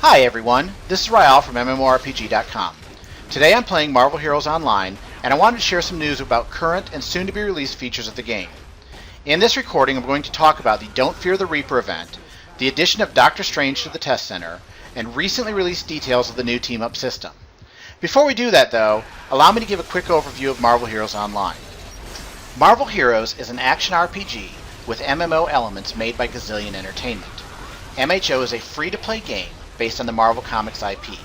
Hi everyone, this is Ryahl from MMORPG.com. Today I'm playing Marvel Heroes Online, and I wanted to share some news about current and soon-to-be released features of the game. In this recording I'm going to talk about the Don't Fear the Reaper event, the addition of Doctor Strange to the test center, and recently released details of the new team-up system. Before we do that though, allow me to give a quick overview of Marvel Heroes Online. Marvel Heroes is an action RPG with MMO elements made by Gazillion Entertainment. MHO is a free-to-play game based on the Marvel Comics IP.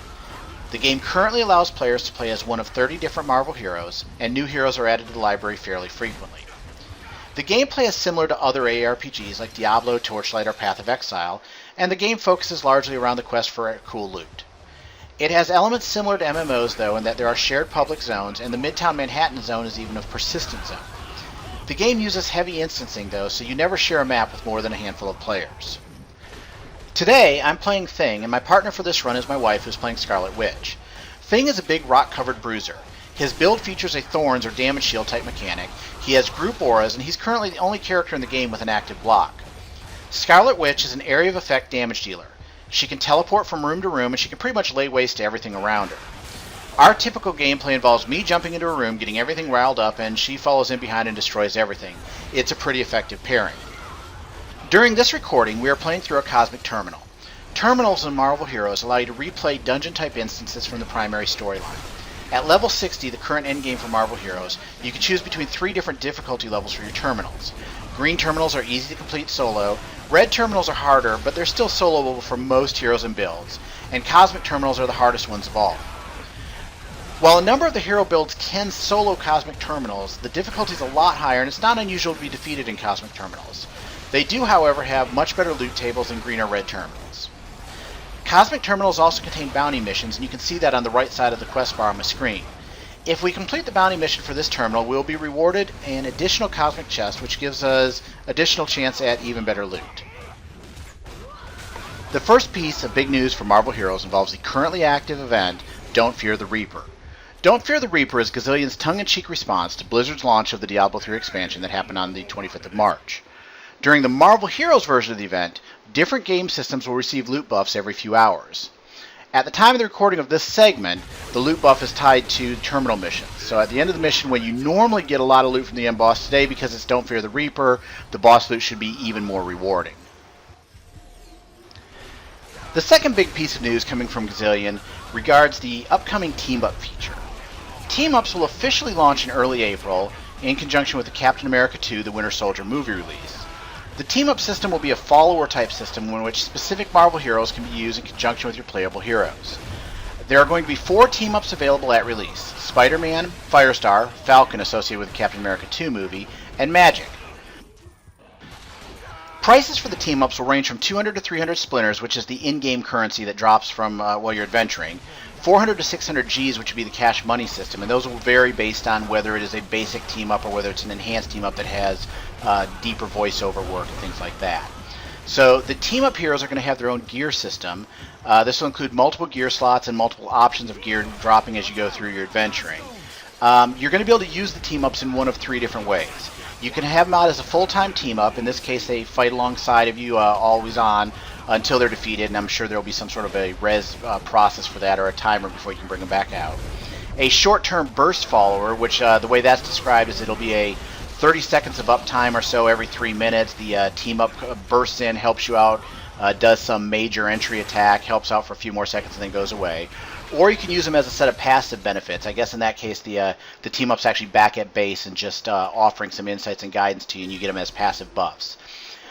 The game currently allows players to play as one of 30 different Marvel heroes, and new heroes are added to the library fairly frequently. The gameplay is similar to other ARPGs like Diablo, Torchlight, or Path of Exile, and the game focuses largely around the quest for cool loot. It has elements similar to MMOs though, in that there are shared public zones, and the Midtown Manhattan zone is even a persistent zone. The game uses heavy instancing though, so you never share a map with more than a handful of players. Today, I'm playing Thing, and my partner for this run is my wife, who's playing Scarlet Witch. Thing is a big rock-covered bruiser. His build features a Thorns or damage shield type mechanic, he has group auras, and he's currently the only character in the game with an active block. Scarlet Witch is an area of effect damage dealer. She can teleport from room to room, and she can pretty much lay waste to everything around her. Our typical gameplay involves me jumping into a room, getting everything riled up, and she follows in behind and destroys everything. It's a pretty effective pairing. During this recording, we are playing through a Cosmic Terminal. Terminals in Marvel Heroes allow you to replay dungeon-type instances from the primary storyline. At level 60, the current endgame for Marvel Heroes, you can choose between 3 different difficulty levels for your terminals. Green terminals are easy to complete solo, red terminals are harder, but they're still soloable for most heroes and builds, and Cosmic Terminals are the hardest ones of all. While a number of the hero builds can solo Cosmic Terminals, the difficulty is a lot higher, and it's not unusual to be defeated in Cosmic Terminals. They do, however, have much better loot tables than green or red terminals. Cosmic Terminals also contain bounty missions, and you can see that on the right side of the quest bar on the screen. If we complete the bounty mission for this terminal, we'll be rewarded an additional Cosmic Chest, which gives us additional chance at even better loot. The first piece of big news for Marvel Heroes involves the currently active event, Don't Fear the Reaper. Don't Fear the Reaper is Gazillion's tongue-in-cheek response to Blizzard's launch of the Diablo 3 expansion that happened on the 25th of March. During the Marvel Heroes version of the event, different game systems will receive loot buffs every few hours. At the time of the recording of this segment, the loot buff is tied to terminal missions. So at the end of the mission, when you normally get a lot of loot from the end boss, today, because it's Don't Fear the Reaper, the boss loot should be even more rewarding. The second big piece of news coming from Gazillion regards the upcoming Team-Up feature. Team-Ups will officially launch in early April in conjunction with the Captain America 2 The Winter Soldier movie release. The team-up system will be a follower-type system in which specific Marvel heroes can be used in conjunction with your playable heroes. There are going to be 4 team-ups available at release: Spider-Man, Firestar, Falcon associated with the Captain America 2 movie, and Magic. Prices for the team-ups will range from 200 to 300 splinters, which is the in-game currency that drops from while you're adventuring, 400 to 600 Gs, which would be the cash money system, and those will vary based on whether it is a basic team-up or whether it's an enhanced team-up that has deeper voiceover work and things like that. So the team-up heroes are going to have their own gear system. This will include multiple gear slots and multiple options of gear dropping as you go through your adventuring. You're going to be able to use the team-ups in one of 3 different ways. You can have them out as a full-time team-up. In this case, they fight alongside of you, always on, until they're defeated, and I'm sure there will be some sort of a res process for that, or a timer before you can bring them back out. A short-term burst follower, which the way that's described is it'll be a 30 seconds of uptime or so every 3 minutes. The team-up bursts in, helps you out, does some major entry attack, helps out for a few more seconds, and then goes away. Or you can use them as a set of passive benefits. I guess in that case, the team-up's actually back at base and just offering some insights and guidance to you, and you get them as passive buffs.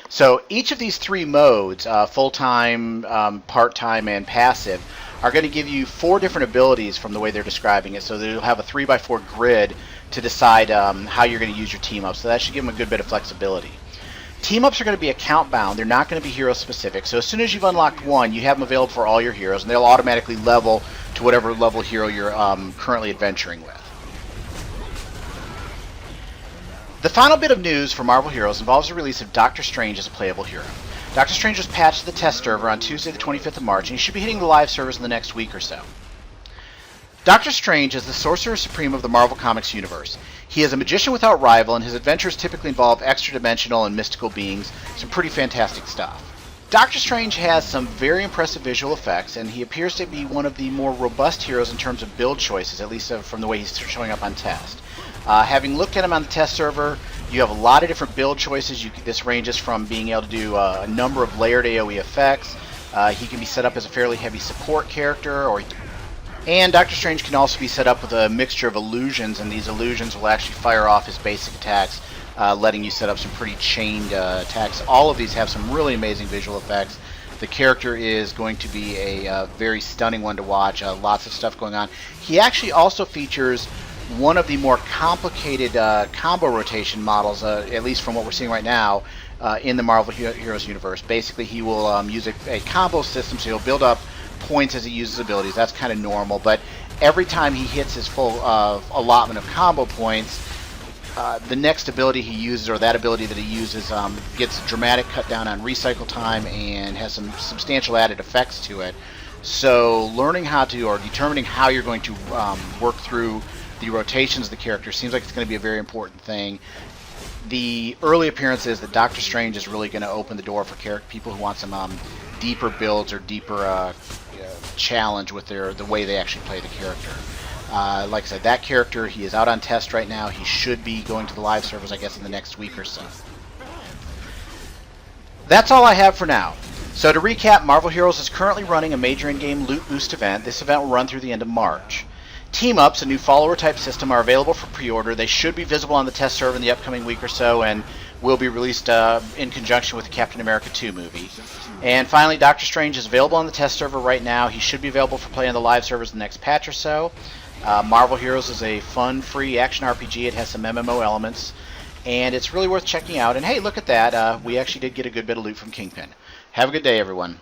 So each of these 3 modes, full-time, part-time, and passive, are going to give you 4 different abilities from the way they're describing it. So you'll have a 3x4 grid to decide how you're going to use your team-up. So that should give them a good bit of flexibility. Team-ups are going to be account-bound. They're not going to be hero-specific. So as soon as you've unlocked one, you have them available for all your heroes, and they'll automatically level to whatever level hero you're currently adventuring with. The final bit of news for Marvel Heroes involves the release of Doctor Strange as a playable hero. Doctor Strange was patched to the test server on Tuesday the 25th of March, and he should be hitting the live servers in the next week or so. Doctor Strange is the Sorcerer Supreme of the Marvel Comics universe. He is a magician without rival, and his adventures typically involve extra-dimensional and mystical beings, some pretty fantastic stuff. Doctor Strange has some very impressive visual effects, and he appears to be one of the more robust heroes in terms of build choices, at least from the way he's showing up on test. Having looked at him on the test server, you have a lot of different build choices. This ranges from being able to do a number of layered AoE effects. He can be set up as a fairly heavy support character, and Doctor Strange can also be set up with a mixture of illusions, and these illusions will actually fire off his basic attacks, letting you set up some pretty chained attacks. All of these have some really amazing visual effects. The character is going to be a very stunning one to watch. Lots of stuff going on. He actually also features one of the more complicated combo rotation models, at least from what we're seeing right now, in the Marvel Heroes universe. Basically, he will use a combo system, so he'll build up points as he uses abilities. That's kind of normal, but every time he hits his full allotment of combo points, the next ability he uses, or that ability that he uses, gets a dramatic cut down on recycle time and has some substantial added effects to it. So learning how to, or determining how you're going to work through the rotations of the character seems like it's going to be a very important thing. The early appearance is that Doctor Strange is really going to open the door for people who want some deeper builds or deeper challenge with the way they actually play the character. Like I said, that character, he is out on test right now. He should be going to the live servers, I guess, in the next week or so. That's all I have for now. So to recap, Marvel Heroes is currently running a major in-game loot boost event. This event will run through the end of March. Team-ups, a new follower-type system, are available for pre-order. They should be visible on the test server in the upcoming week or so, and will be released in conjunction with the Captain America 2 movie. And finally, Doctor Strange is available on the test server right now. He should be available for play on the live servers in the next patch or so. Marvel Heroes is a fun, free action RPG. It has some MMO elements, and it's really worth checking out. And hey, look at that. We actually did get a good bit of loot from Kingpin. Have a good day, everyone.